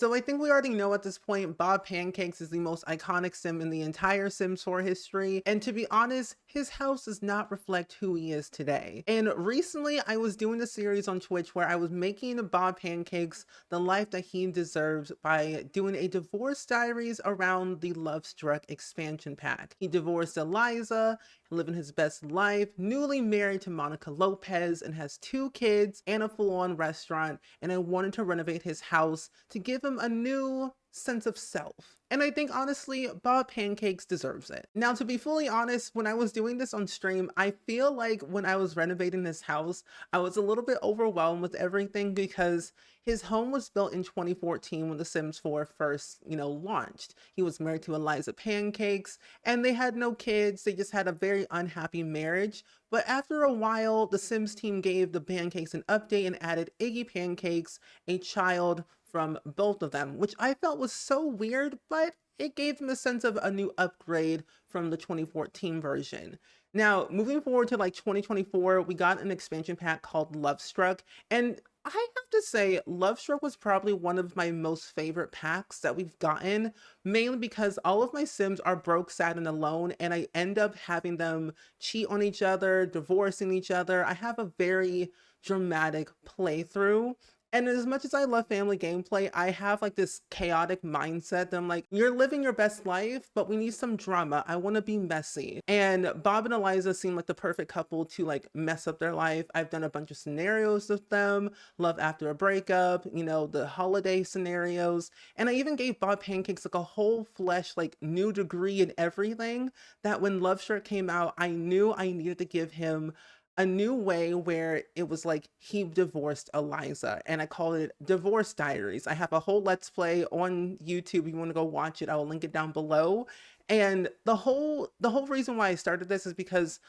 So I think we already know at this point, Bob Pancakes is the most iconic sim in the entire Sims 4 history. And to be honest, his house does not reflect who he is today. And recently I was doing a series on Twitch where I was making Bob Pancakes the life that he deserves by doing a divorce diaries around the Love Struck expansion pack. He divorced Eliza, living his best life, newly married to Monica Lopez, and has 2 kids and a full-on restaurant. And I wanted to renovate his house to give him a new sense of self. And I think honestly, Bob Pancakes deserves it. Now, to be fully honest, when I was doing this on stream, I feel like when I was renovating this house, I was a little bit overwhelmed with everything because his home was built in 2014 when The Sims 4 first, launched. He was married to Eliza Pancakes and they had no kids. They just had a very unhappy marriage. But after a while, the Sims team gave the Pancakes an update and added Iggy Pancakes, a child from both of them, which I felt was so weird, but it gave them a sense of a new upgrade from the 2014 version. Now, moving forward to like 2024, we got an expansion pack called Love Struck, and I have to say, Love Struck was probably one of my most favorite packs that we've gotten, mainly because all of my Sims are broke, sad, and alone, and I end up having them cheat on each other, divorcing each other. I have a very dramatic playthrough. And as much as I love family gameplay, I have like this chaotic mindset that I'm like, you're living your best life, but we need some drama. I want to be messy. And Bob and Eliza seem like the perfect couple to like mess up their life. I've done a bunch of scenarios with them, love after a breakup, the holiday scenarios. And I even gave Bob Pancakes like a whole flesh, like new degree and everything that when Love Shirt came out, I knew I needed to give him a new way where it was like he divorced Eliza, and I call it Divorce Diaries. I have a whole let's play on YouTube. If you want to go watch it, I will link it down below. And the whole reason why I started this is because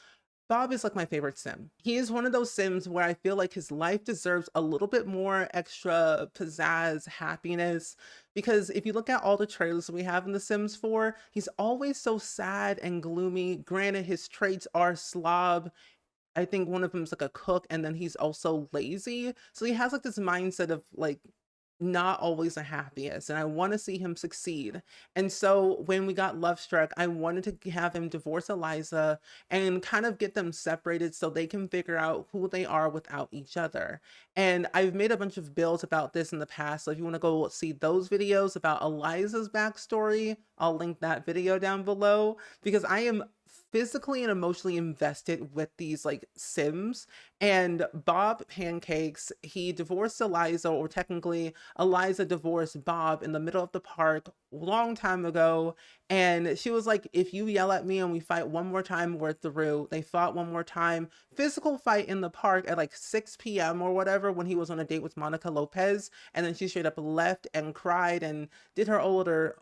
Bob is like my favorite sim. He is one of those sims where I feel like his life deserves a little bit more extra pizzazz, happiness, because if you look at all the trailers we have in The Sims 4, he's always so sad and gloomy. Granted, his traits are slob. I think one of them is like a cook, and then he's also lazy. So he has like this mindset of like not always the happiest, and I want to see him succeed. And so when we got Love Struck, I wanted to have him divorce Eliza and kind of get them separated so they can figure out who they are without each other. And I've made a bunch of builds about this in the past. So if you want to go see those videos about Eliza's backstory, I'll link that video down below because I am physically and emotionally invested with these like Sims. And Bob Pancakes, he divorced Eliza, or technically Eliza divorced Bob in the middle of the park a long time ago. And she was like, if you yell at me and we fight one more time, we're through. They fought one more time, physical fight in the park at like 6 p.m. or whatever when he was on a date with Monica Lopez. And then she straight up left and cried and did her older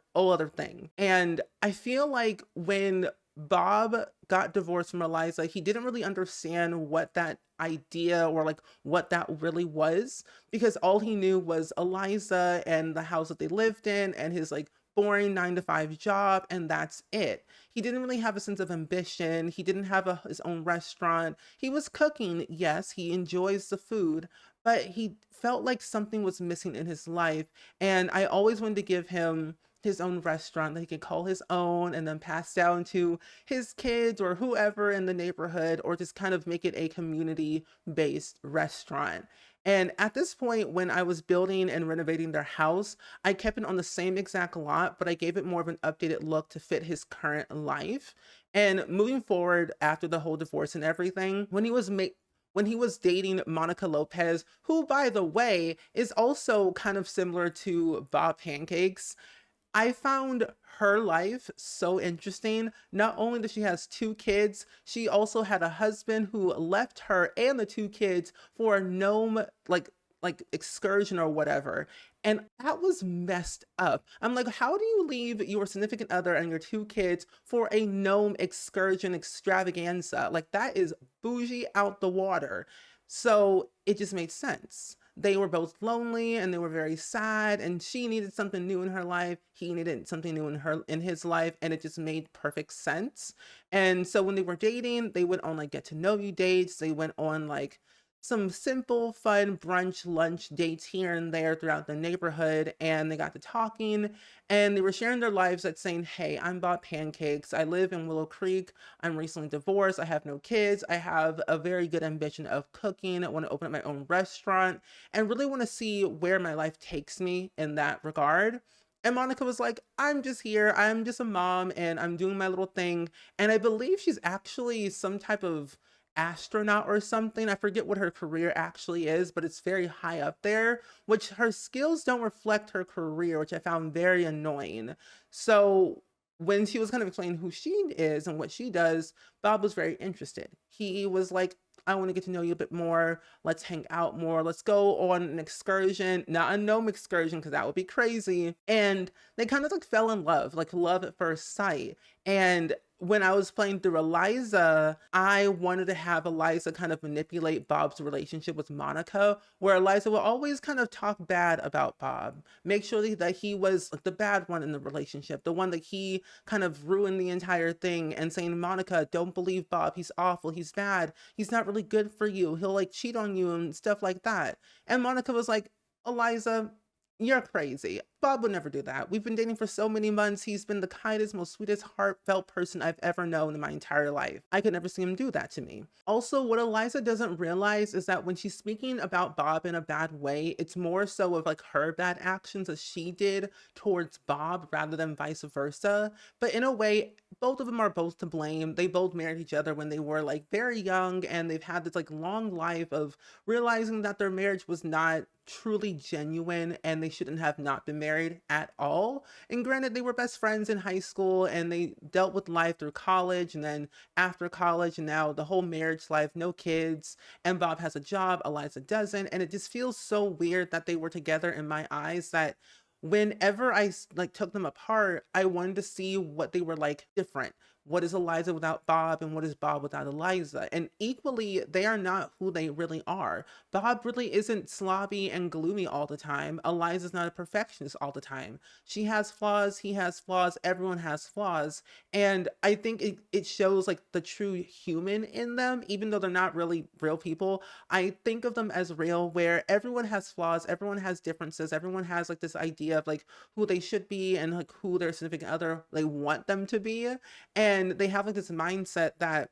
thing. And I feel like when Bob got divorced from Eliza, he didn't really understand what that idea or like what that really was, because all he knew was Eliza and the house that they lived in and his like boring 9 to 5 job, and that's it. He didn't really have a sense of ambition. He didn't have his own restaurant. He was cooking, yes, he enjoys the food, but he felt like something was missing in his life. And I always wanted to give him his own restaurant that he could call his own and then pass down to his kids or whoever in the neighborhood, or just kind of make it a community-based restaurant. And at this point, when I was building and renovating their house, I kept it on the same exact lot, but I gave it more of an updated look to fit his current life. And moving forward after the whole divorce and everything, when he was dating Monica Lopez, who by the way is also kind of similar to Bob Pancakes, I found her life so interesting. Not only that she has 2 kids, she also had a husband who left her and the 2 kids for a gnome like excursion or whatever. And that was messed up. I'm like, how do you leave your significant other and your 2 kids for a gnome excursion extravaganza? Like, that is bougie out the water. So it just made sense. They were both lonely and they were very sad, and she needed something new in her life. He needed something new in his life, and it just made perfect sense. And so when they were dating, they went on like get to know you dates. They went on like some simple, fun brunch, lunch dates here and there throughout the neighborhood. And they got to talking and they were sharing their lives, like saying, "Hey, I'm Bob Pancakes. I live in Willow Creek. I'm recently divorced. I have no kids. I have a very good ambition of cooking. I want to open up my own restaurant and really want to see where my life takes me in that regard." And Monica was like, "I'm just here. I'm just a mom and I'm doing my little thing." And I believe she's actually some type of astronaut or something. I forget what her career actually is, but it's very high up there, which her skills don't reflect her career, which I found very annoying. So when she was kind of explaining who she is and what she does, Bob was very interested. He was like, "I want to get to know you a bit more. Let's hang out more. Let's go on an excursion, not a gnome excursion, because that would be crazy." And they kind of like fell in love, like love at first sight. And when I was playing through Eliza, I wanted to have Eliza kind of manipulate Bob's relationship with Monica, where Eliza will always kind of talk bad about Bob, make sure that he was like the bad one in the relationship, the one that he kind of ruined the entire thing, and saying, "Monica, don't believe Bob. He's awful. He's bad. He's not really good for you. He'll like cheat on you and stuff like that." And Monica was like, "Eliza, you're crazy. Bob would never do that. We've been dating for so many months. He's been the kindest, most sweetest, heartfelt person I've ever known in my entire life. I could never see him do that to me." Also, what Eliza doesn't realize is that when she's speaking about Bob in a bad way, it's more so of like her bad actions that she did towards Bob rather than vice versa. But in a way, both of them are both to blame. They both married each other when they were like very young, and they've had this like long life of realizing that their marriage was not truly genuine and they shouldn't have not been married at all. And granted, they were best friends in high school and they dealt with life through college and then after college, and now the whole marriage life, no kids. And Bob has a job, Eliza doesn't. And it just feels so weird that they were together in my eyes, that whenever like took them apart, I wanted to see what they were like different. What is Eliza without Bob and what is Bob without Eliza? And equally, they are not who they really are. Bob really isn't slobby and gloomy all the time. Eliza's not a perfectionist all the time. She has flaws, he has flaws, everyone has flaws. And I think it shows like the true human in them, even though they're not really real people. I think of them as real, where everyone has flaws, everyone has differences, everyone has like this idea of like who they should be and like who their significant other they want them to be. And they have like this mindset that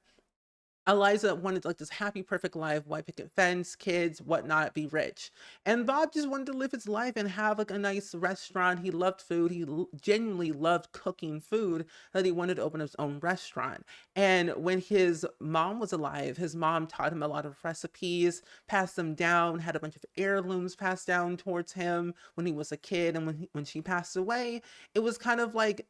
Eliza wanted like this happy, perfect life, white picket fence, kids, whatnot, be rich. And Bob just wanted to live his life and have like a nice restaurant. He loved food. He genuinely loved cooking food, that he wanted to open his own restaurant. And when his mom was alive, his mom taught him a lot of recipes, passed them down, had a bunch of heirlooms passed down towards him when he was a kid. And when she passed away, it was kind of like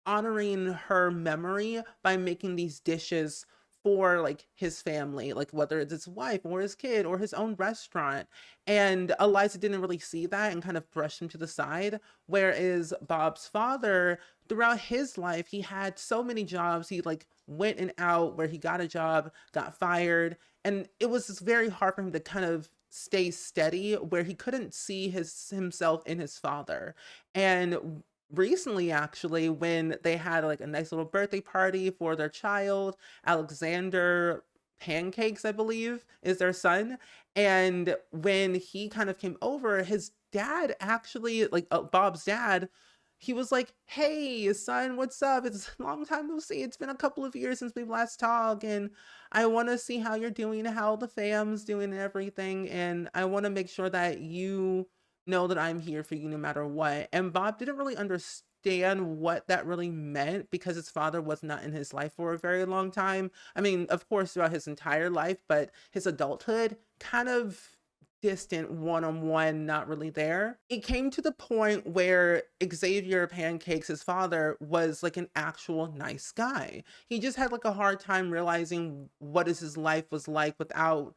honoring her memory by making these dishes for like his family, like whether it's his wife or his kid or his own restaurant. And Eliza didn't really see that and kind of brushed him to the side. Whereas Bob's father, throughout his life, he had so many jobs. He like went and out where he got a job, got fired. And it was just very hard for him to kind of stay steady, where he couldn't see himself in his father. And recently, actually, when they had like a nice little birthday party for their child, Alexander Pancakes, I believe, is their son. And when he kind of came over, his dad actually, like Bob's dad, he was like, "Hey, son, what's up? It's a long time no see. It's been a couple of years since we've last talked, and I want to see how you're doing, how the fam's doing, and everything. And I want to make sure that you know that I'm here for you no matter what." And Bob didn't really understand what that really meant because his father was not in his life for a very long time. I mean, of course, throughout his entire life, but his adulthood kind of distant, one-on-one, not really there. It came to the point where Xavier Pancakes, his father, was like an actual nice guy. He just had like a hard time realizing what his life was like without,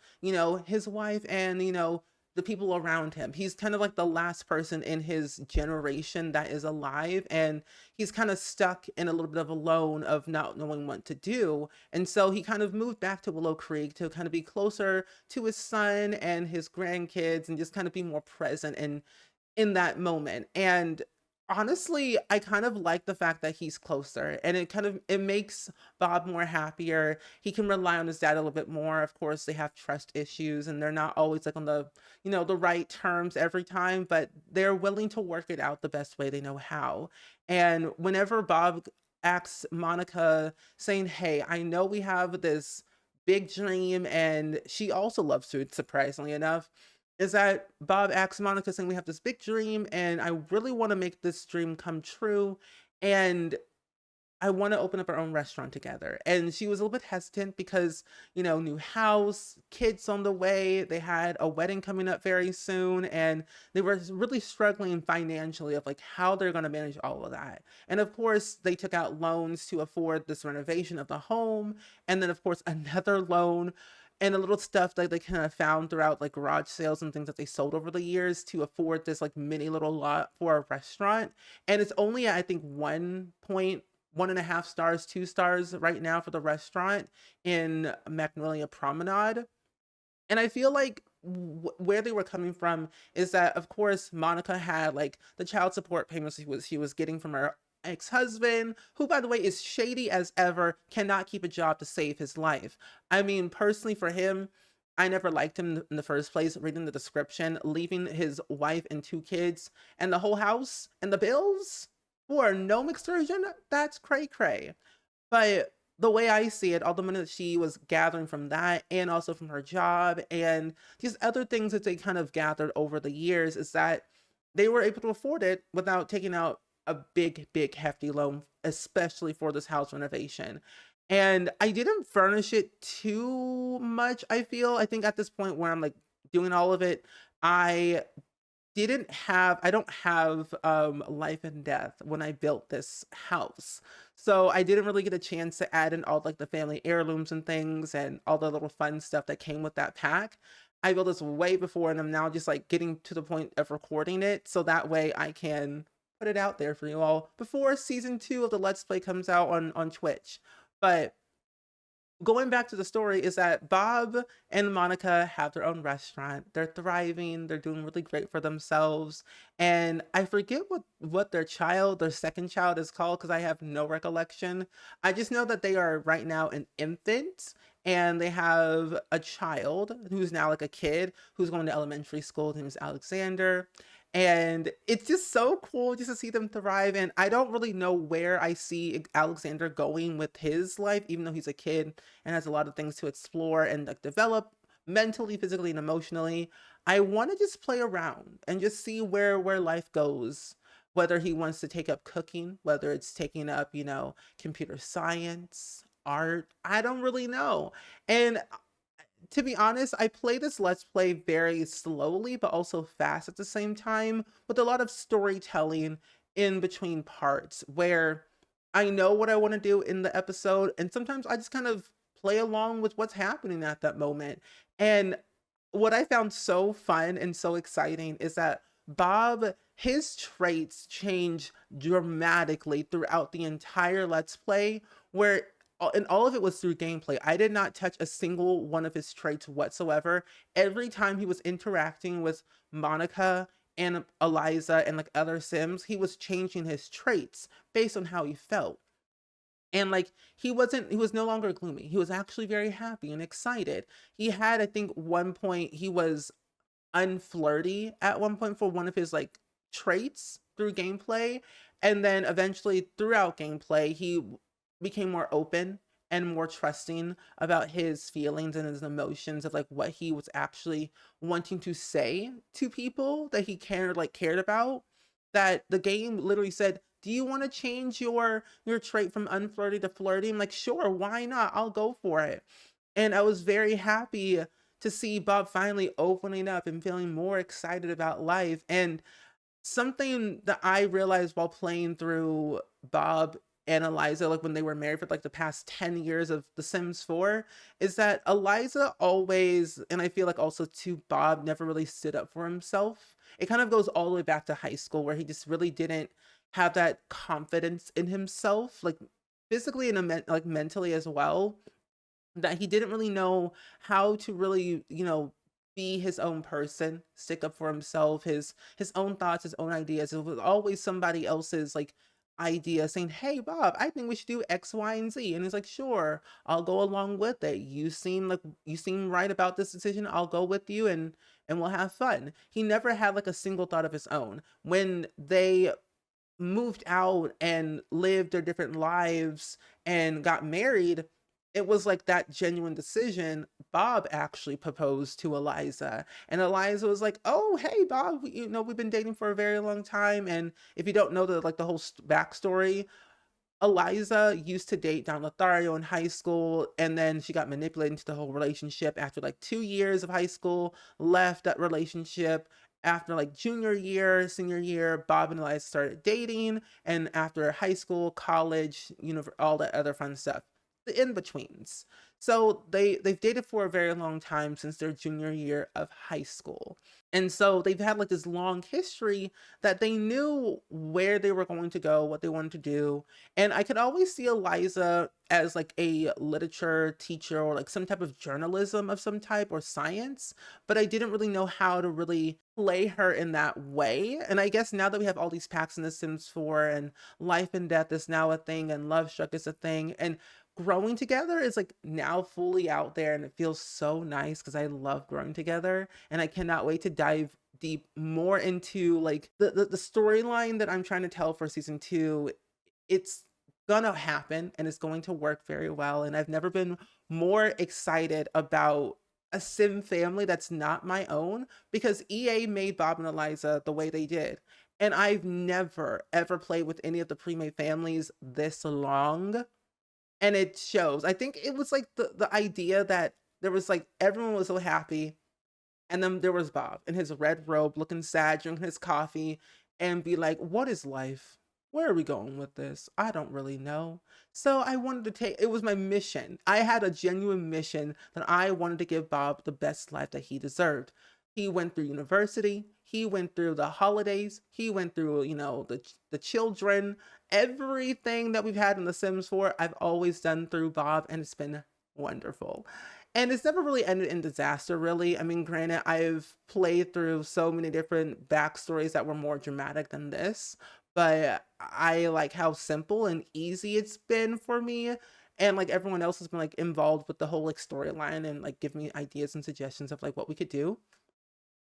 his wife and, the people around him. He's kind of like the last person in his generation that is alive, and he's kind of stuck in a little bit of alone of not knowing what to do. And so he kind of moved back to Willow Creek to kind of be closer to his son and his grandkids and just kind of be more present in that moment. And Honestly, I kind of like the fact that he's closer, and it makes Bob more happier. He can rely on his dad a little bit more. Of course, they have trust issues and they're not always like on the right terms every time, but they're willing to work it out the best way they know how. And whenever Bob asks Monica saying, "Hey, I know we have this big dream," and she also loves food, surprisingly enough, is that Bob asks Monica saying, "We have this big dream, and I really want to make this dream come true. And I want to open up our own restaurant together." And she was a little bit hesitant because, new house, kids on the way, they had a wedding coming up very soon, and they were really struggling financially of like how they're going to manage all of that. And of course, they took out loans to afford this renovation of the home, and then of course another loan and a little stuff that they kind of found throughout like garage sales and things that they sold over the years to afford this like mini little lot for a restaurant. And it's only at, I think, 1.5 stars, 2 stars right now for the restaurant in Magnolia Promenade. And I feel like where they were coming from is that, of course, Monica had like the child support payments she was getting from her ex-husband, who, by the way, is shady as ever, cannot keep a job to save his life. I mean, personally, for him, I never liked him in the first place. Reading the description, leaving his wife and 2 kids and the whole house and the bills for no excursion, that's cray cray. But the way I see it, all the money that she was gathering from that and also from her job and these other things that they kind of gathered over the years, is that they were able to afford it without taking out a big, big, hefty loan, especially for this house renovation. And I didn't furnish it too much, I feel. I think at this point where I'm like doing all of it, I I don't have life and death when I built this house. So I didn't really get a chance to add in all like the family heirlooms and things and all the little fun stuff that came with that pack. I built this way before, and I'm now just like getting to the point of recording it so that way I can put it out there for you all before season 2 of the Let's Play comes out on Twitch. But going back to the story, is that Bob and Monica have their own restaurant. They're thriving. They're doing really great for themselves. And I forget what their second child is called because I have no recollection. I just know that they are right now an infant and they have a child who's now like a kid who's going to elementary school. His name is Alexander. And it's just so cool just to see them thrive. And I don't really know where I see Alexander going with his life, even though he's a kid and has a lot of things to explore and like develop mentally, physically, and emotionally. I want to just play around and just see where life goes. Whether he wants to take up cooking, whether it's taking up, computer science, art, I don't really know. And to be honest, I play this Let's Play very slowly, but also fast at the same time, with a lot of storytelling in between parts where I know what I want to do in the episode, and sometimes I just kind of play along with what's happening at that moment. And what I found so fun and so exciting is that Bob, his traits change dramatically throughout the entire Let's Play, where and all of it was through gameplay. I did not touch a single one of his traits whatsoever. Every time he was interacting with Monica and Eliza and like other Sims, he was changing his traits based on how he felt. And like he was no longer gloomy. He was actually very happy and excited. He had, I think, one point he was unflirty at one point for one of his like traits through gameplay. And then eventually throughout gameplay, he became more open and more trusting about his feelings and his emotions of like what he was actually wanting to say to people that he cared about. That the game literally said, do you want to change your trait from unflirty to flirty? I'm like, sure, why not? I'll go for it. And I was very happy to see Bob finally opening up and feeling more excited about life. And something that I realized while playing through Bob and Eliza, like when they were married for like the past 10 years of The Sims 4, is that Eliza always, and I feel like also too, Bob never really stood up for himself. It kind of goes all the way back to high school where he just really didn't have that confidence in himself, like physically and like mentally as well, that he didn't really know how to really, be his own person, stick up for himself, his own thoughts, his own ideas. It was always somebody else's like idea saying, "Hey Bob, I think we should do X, Y, and Z." And he's like, "Sure, I'll go along with it. You seem right about this decision. I'll go with you and we'll have fun." He never had like a single thought of his own. When they moved out and lived their different lives and got married, it was like that genuine decision. Bob actually proposed to Eliza, and Eliza was like, "Oh, hey, Bob, we've been dating for a very long time." And if you don't know the whole backstory, Eliza used to date Don Lothario in high school, and then she got manipulated into the whole relationship after like 2 years of high school, left that relationship. After like junior year, senior year, Bob and Eliza started dating, and after high school, college, all that other fun stuff, the in-betweens. So they've dated for a very long time since their junior year of high school. And so they've had like this long history that they knew where they were going to go, what they wanted to do. And I could always see Eliza as like a literature teacher or like some type of journalism of some type or science, but I didn't really know how to really play her in that way. And I guess now that we have all these packs in The Sims 4 and life and death is now a thing and love struck is a thing, and growing together is like now fully out there, and it feels so nice because I love growing together, and I cannot wait to dive deep more into like the storyline that I'm trying to tell for season 2. It's gonna happen and it's going to work very well, and I've never been more excited about a sim family that's not my own, because EA made Bob and Eliza the way they did, and I've never ever played with any of the pre-made families this long, and it shows. I think it was like the idea that there was like everyone was so happy, and then there was Bob in his red robe looking sad, drinking his coffee, and be like, "What is life? Where are we going with this? I don't really know." So I wanted to take, it was my mission. I had a genuine mission that I wanted to give Bob the best life that he deserved. He went through university, he went through the holidays, he went through, the children, everything that we've had in The Sims 4, I've always done through Bob, and it's been wonderful. And it's never really ended in disaster, really. I mean, granted, I've played through so many different backstories that were more dramatic than this, but I like how simple and easy it's been for me. And like everyone else has been like involved with the whole like storyline and like give me ideas and suggestions of like what we could do.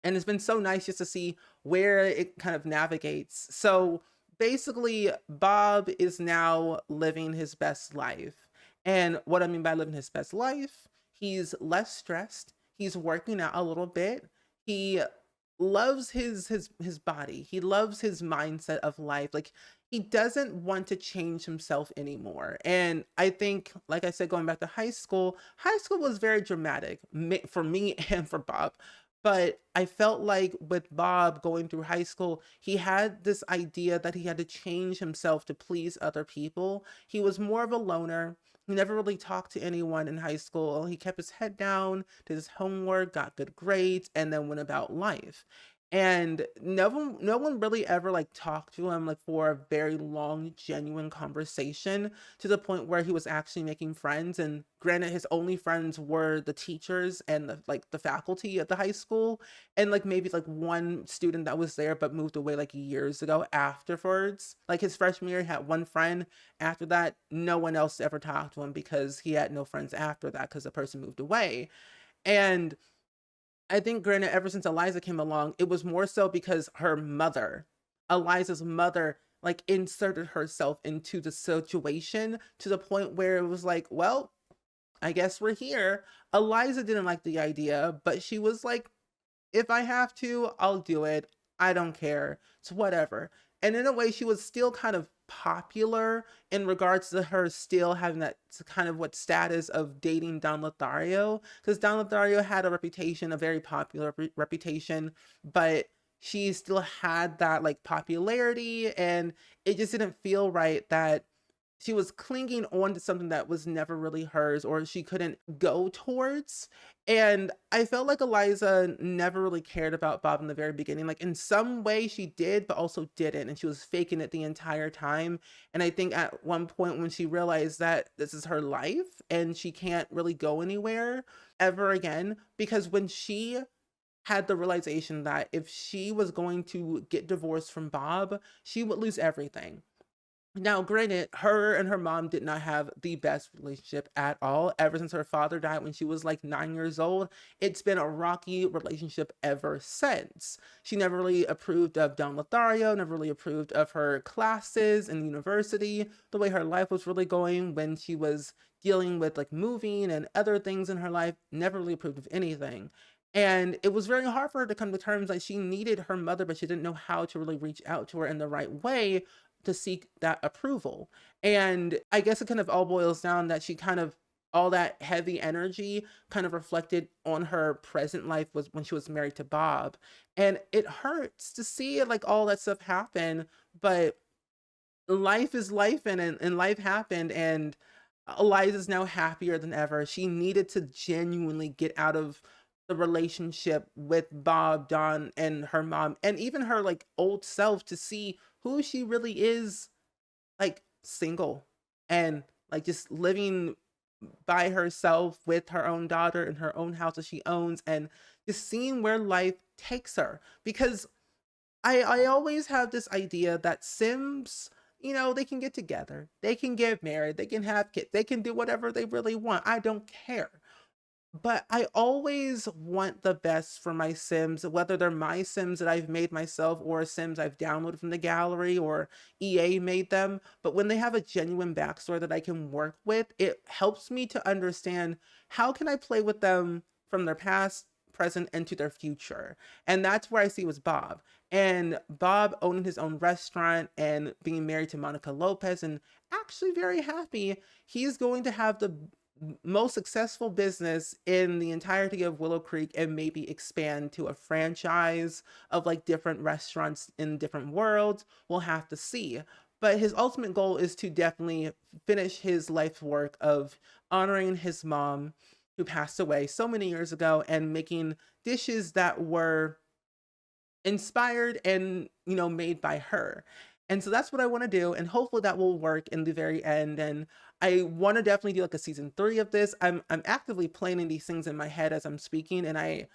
And it's been so nice just to see where it kind of navigates. So basically, Bob is now living his best life. And what I mean by living his best life, he's less stressed. He's working out a little bit. He loves his body. He loves his mindset of life. Like he doesn't want to change himself anymore. And I think, like I said, going back to high school was very dramatic for me and for Bob. But I felt like with Bob going through high school, he had this idea that he had to change himself to please other people. He was more of a loner. He never really talked to anyone in high school. He kept his head down, did his homework, got good grades, and then went about life. And no one really ever like talked to him like for a very long, genuine conversation, to the point where he was actually making friends. And granted, his only friends were the teachers and the faculty at the high school, and like maybe like one student that was there but moved away like years ago afterwards. Like his freshman year, he had one friend. After that, no one else ever talked to him because he had no friends after that because the person moved away. And I think, granted, ever since Eliza came along, it was more so because Eliza's mother, like inserted herself into the situation to the point where it was like, well, I guess we're here. Eliza didn't like the idea, but she was like, if I have to, I'll do it. I don't care. It's whatever. And in a way, she was still kind of popular in regards to her still having that kind of what status of dating Don Lothario, because Don Lothario had a reputation, a very popular reputation, but she still had that like popularity, and it just didn't feel right that she was clinging on to something that was never really hers or she couldn't go towards. And I felt like Eliza never really cared about Bob in the very beginning. Like in some way she did, but also didn't. And she was faking it the entire time. And I think at one point when she realized that this is her life and she can't really go anywhere ever again, because when she had the realization that if she was going to get divorced from Bob, she would lose everything. Now, granted, her and her mom did not have the best relationship at all. Ever since her father died when she was like 9 years old, it's been a rocky relationship ever since. She never really approved of Don Lothario, never really approved of her classes in university, the way her life was really going when she was dealing with like moving and other things in her life, never really approved of anything. And it was very hard for her to come to terms like she needed her mother, but she didn't know how to really reach out to her in the right way to seek that approval. And I guess it kind of all boils down that she kind of all that heavy energy kind of reflected on her present life was when she was married to Bob. And it hurts to see like all that stuff happen, but life is life and life happened and Eliza's now happier than ever. She needed to genuinely get out of the relationship with Bob, Don, and her mom, and even her like old self to see who she really is, like single and like just living by herself with her own daughter in her own house that she owns and just seeing where life takes her. Because I always have this idea that Sims, they can get together, they can get married, they can have kids, they can do whatever they really want. I don't care. But I always want the best for my Sims, whether they're my Sims that I've made myself or Sims I've downloaded from the gallery or EA made them. But when they have a genuine backstory that I can work with, it helps me to understand how can I play with them from their past, present, and to their future. And that's where I see was Bob. And Bob owning his own restaurant and being married to Monica Lopez and actually very happy, he's going to have the most successful business in the entirety of Willow Creek and maybe expand to a franchise of like different restaurants in different worlds. We'll have to see. But his ultimate goal is to definitely finish his life's work of honoring his mom who passed away so many years ago and making dishes that were inspired and made by her. And so that's what I want to do, and hopefully that will work in the very end. And I want to definitely do like a season 3 of this. I'm actively planning these things in my head as I'm speaking, and I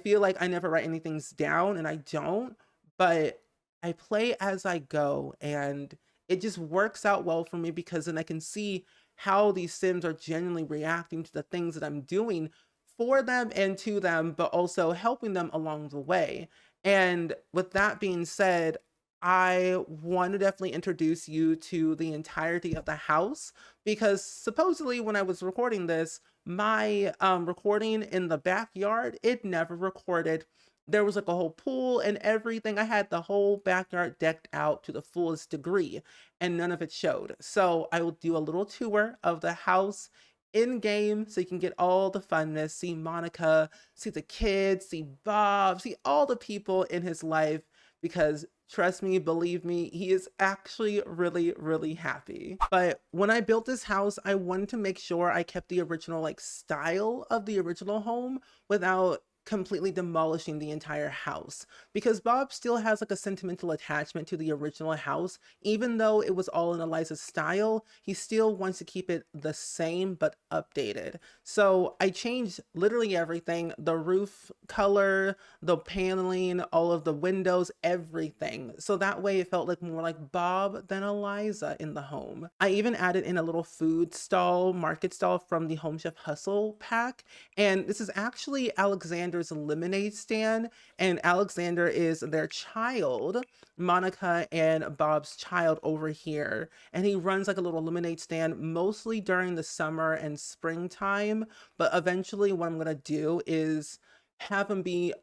feel like I never write anything down, and I don't, but I play as I go, and it just works out well for me because then I can see how these Sims are genuinely reacting to the things that I'm doing for them and to them, but also helping them along the way. And with that being said, I want to definitely introduce you to the entirety of the house because supposedly when I was recording this, my recording in the backyard, it never recorded. There was like a whole pool and everything. I had the whole backyard decked out to the fullest degree and none of it showed. So I will do a little tour of the house in game so you can get all the funness, see Monica, see the kids, see Bob, see all the people in his life because trust me, believe me, he is actually really, really happy. But when I built this house, I wanted to make sure I kept the original like style of the original home without completely demolishing the entire house because Bob still has like a sentimental attachment to the original house. Even though it was all in Eliza's style, he still wants to keep it the same but updated. So I changed literally everything, the roof color, the paneling, all of the windows, everything. So that way it felt like more like Bob than Eliza in the home. I even added in a little food stall, market stall from the Home Chef Hustle pack. And this is actually Alexander's lemonade stand, and Alexander is their child, Monica and Bob's child over here, and he runs like a little lemonade stand mostly during the summer and springtime, but eventually what I'm gonna do is have him be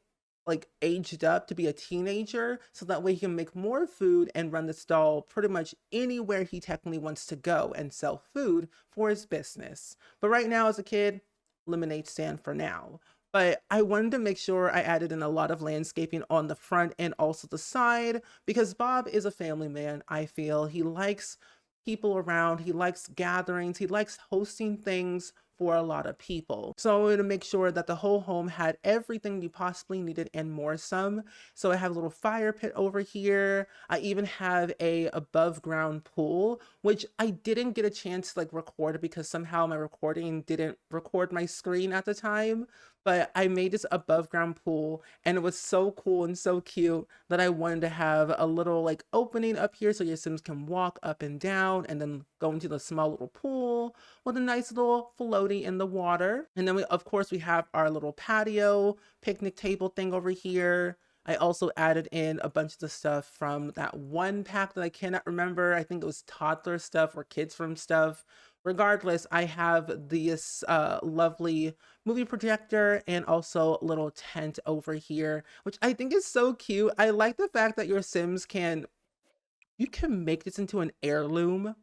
like aged up to be a teenager so that way he can make more food and run the stall pretty much anywhere he technically wants to go and sell food for his business. But right now as a kid, lemonade stand for now. But I wanted to make sure I added in a lot of landscaping on the front and also the side because Bob is a family man, I feel. He likes people around, he likes gatherings, he likes hosting things for a lot of people. So I wanted to make sure that the whole home had everything you possibly needed and more some. So I have a little fire pit over here. I even have a above ground pool, which I didn't get a chance to like record because somehow my recording didn't record my screen at the time. but I made this above ground pool and it was so cool and so cute that I wanted to have a little like opening up here so your Sims can walk up and down and then go into the small little pool with a nice little floaty in the water. And then of course we have our little patio picnic table thing over here. I also added in a bunch of the stuff from that one pack that I cannot remember. I think it was toddler stuff or kids from stuff. Regardless, I have this lovely movie projector and also a little tent over here, which I think is so cute. I like the fact that your Sims you can make this into an heirloom.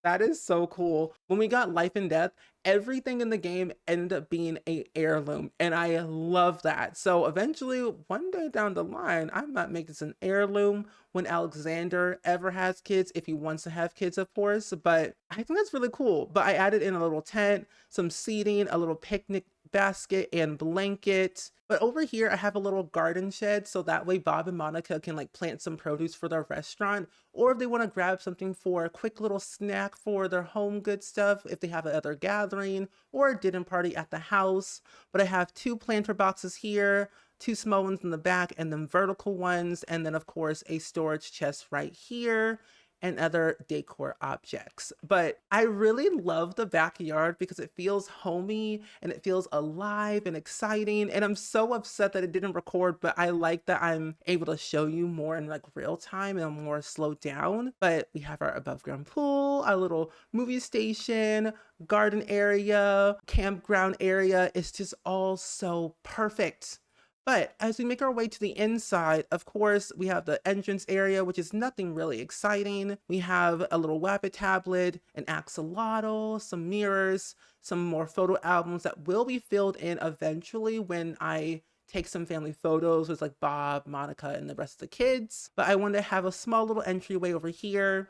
That is so cool. When we got Life and Death, everything in the game ended up being a heirloom, and I love that. So eventually, one day down the line, I might make this an heirloom when Alexander ever has kids, if he wants to have kids, of course. But I think that's really cool. But I added in a little tent, some seating, a little picnic basket and blanket. But over here, I have a little garden shed so that way Bob and Monica can like plant some produce for their restaurant, or if they want to grab something for a quick little snack for their home good stuff, if they have another gathering or a dinner party at the house. But I have 2 planter boxes here, 2 small ones in the back and then vertical ones, and then of course a storage chest right here and other decor objects. But I really love the backyard because it feels homey and it feels alive and exciting. And I'm so upset that it didn't record, but I like that I'm able to show you more in like real time and I'm more slowed down. But we have our above ground pool, our little movie station, garden area, campground area. It's just all so perfect. But as we make our way to the inside, of course, we have the entrance area, which is nothing really exciting. We have a little Wappet tablet, an axolotl, some mirrors, some more photo albums that will be filled in eventually when I take some family photos with like Bob, Monica, and the rest of the kids. But I wanted to have a small little entryway over here.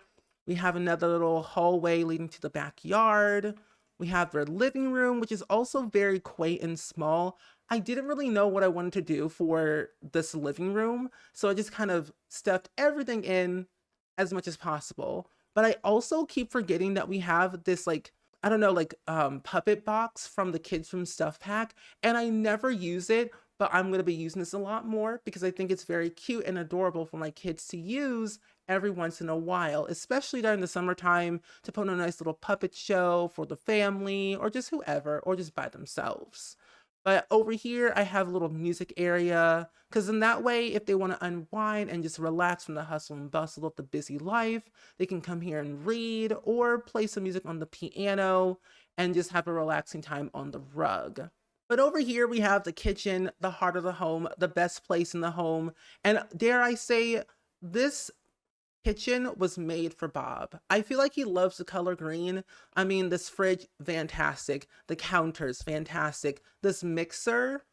We have another little hallway leading to the backyard. We have their living room, which is also very quaint and small. I didn't really know what I wanted to do for this living room, so I just kind of stuffed everything in as much as possible. But I also keep forgetting that we have this like, I don't know, like puppet box from the Kids from Stuff pack, and I never use it, but I'm going to be using this a lot more because I think it's very cute and adorable for my kids to use every once in a while, especially during the summertime, to put on a nice little puppet show for the family or just whoever, or just by themselves. But over here, I have a little music area, because in that way, if they want to unwind and just relax from the hustle and bustle of the busy life, they can come here and read or play some music on the piano and just have a relaxing time on the rug. But over here, we have the kitchen, the heart of the home, the best place in the home. And dare I say, this kitchen was made for Bob. I feel like he loves the color green. I mean, this fridge, fantastic. The counters, fantastic. This mixer,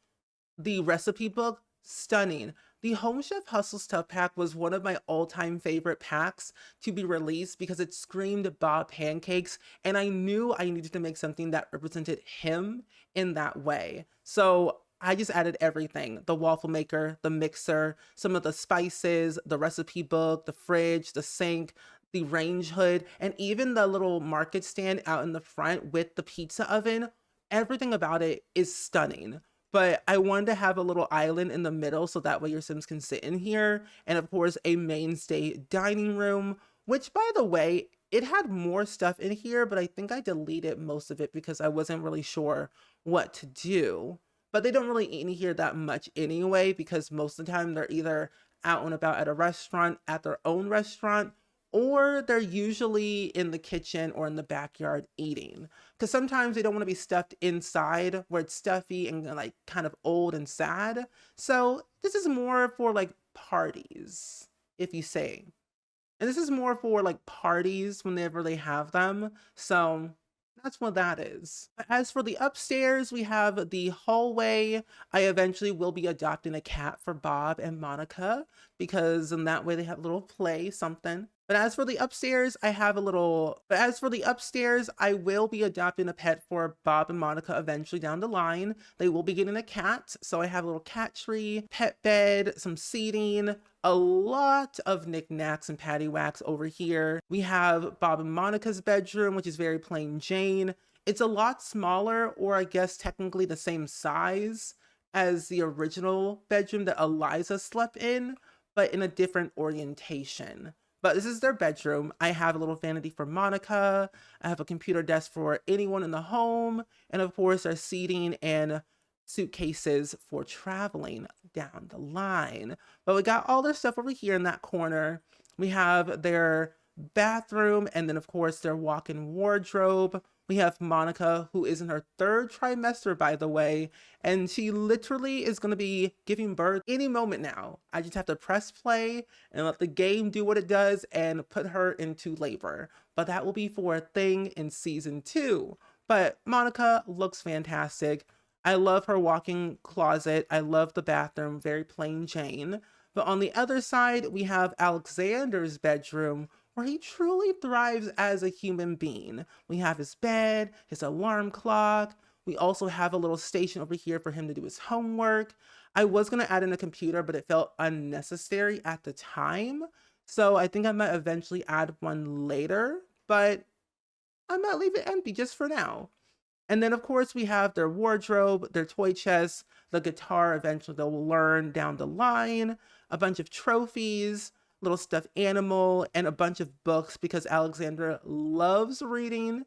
the recipe book, stunning. The Home Chef Hustle Stuff pack was one of my all-time favorite packs to be released because it screamed Bob Pancakes, and I knew I needed to make something that represented him in that way. So I just added everything: the waffle maker, the mixer, some of the spices, the recipe book, the fridge, the sink, the range hood, and even the little market stand out in the front with the pizza oven. Everything about it is stunning. But I wanted to have a little island in the middle so that way your Sims can sit in here. And of course, a mainstay dining room, which by the way, it had more stuff in here, but I think I deleted most of it because I wasn't really sure what to do. But they don't really eat in here that much anyway, because most of the time they're either out and about at a restaurant, at their own restaurant, or they're usually in the kitchen or in the backyard eating. Because sometimes they don't want to be stuffed inside where it's stuffy and like kind of old and sad. So this is more for like parties, if you say. And this is more for like parties whenever they have them. So that's what that is. As for the upstairs, we have the hallway. I eventually will be adopting a cat for Bob and Monica because in that way they have a little play, something. But as for the upstairs, I will be adopting a pet for Bob and Monica eventually down the line. They will be getting a cat. So I have a little cat tree, pet bed, some seating, a lot of knickknacks and paddywhacks over here. We have Bob and Monica's bedroom, which is very plain Jane. It's a lot smaller, or I guess technically the same size as the original bedroom that Eliza slept in, but in a different orientation. But this is their bedroom. I have a little vanity for Monica. I have a computer desk for anyone in the home. And of course, their seating and suitcases for traveling down the line. But we got all their stuff over here in that corner. We have their bathroom, and then of course their walk-in wardrobe. We have Monica, who is in her 3rd trimester, by the way, and she literally is going to be giving birth any moment now. I just have to press play and let the game do what it does and put her into labor. But that will be for a thing in season 2. But Monica looks fantastic. I love her walk-in closet. I love the bathroom, very plain Jane. But on the other side, we have Alexander's bedroom, where he truly thrives as a human being. We have his bed, his alarm clock. We also have a little station over here for him to do his homework. I was going to add in a computer, but it felt unnecessary at the time. So I think I might eventually add one later, but I might leave it empty just for now. And then of course we have their wardrobe, their toy chest, the guitar eventually they'll learn down the line, a bunch of trophies, little stuffed animal, and a bunch of books because Alexandra loves reading.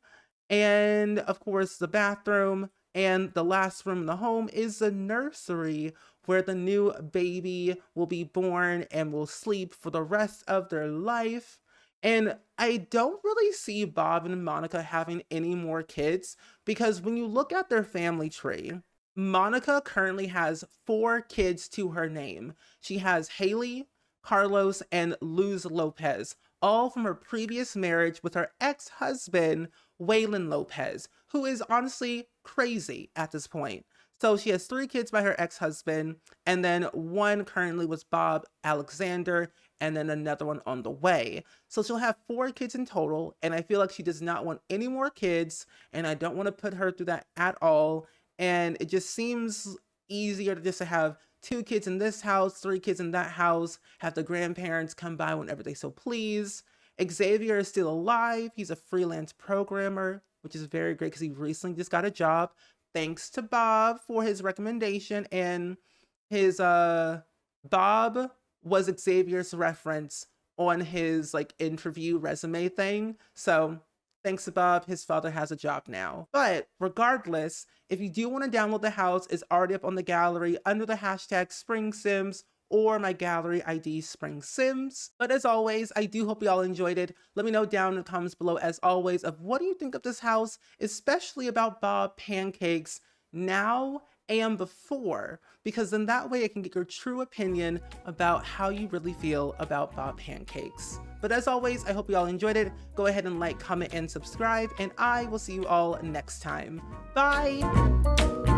And of course the bathroom, and the last room in the home is the nursery, where the new baby will be born and will sleep for the rest of their life. And I don't really see Bob and Monica having any more kids, because when you look at their family tree, Monica currently has 4 kids to her name. She has Haley, Carlos, and Luz Lopez, all from her previous marriage with her ex-husband, Waylon Lopez, who is honestly crazy at this point. So she has 3 kids by her ex-husband, and then 1 currently was Bob Alexander, and then another one on the way. So she'll have 4 kids in total, and I feel like she does not want any more kids, and I don't want to put her through that at all. And it just seems easier to just have 2 kids in this house, 3 kids in that house, have the grandparents come by whenever they so please. Xavier is still alive. He's a freelance programmer, which is very great because he recently just got a job. Thanks to Bob for his recommendation, and his Bob was Xavier's reference on his interview resume thing. So thanks to Bob, his father has a job now. But regardless, if you do want to download the house, it's already up on the gallery under the hashtag SpringSims or my gallery ID SpringSims. But as always, I do hope you all enjoyed it. Let me know down in the comments below, as always, of what do you think of this house, especially about Bob Pancakes now and before, because then that way I can get your true opinion about how you really feel about Bob Pancakes. But as always, I hope you all enjoyed it. Go ahead and like, comment, and subscribe, and I will see you all next time. Bye!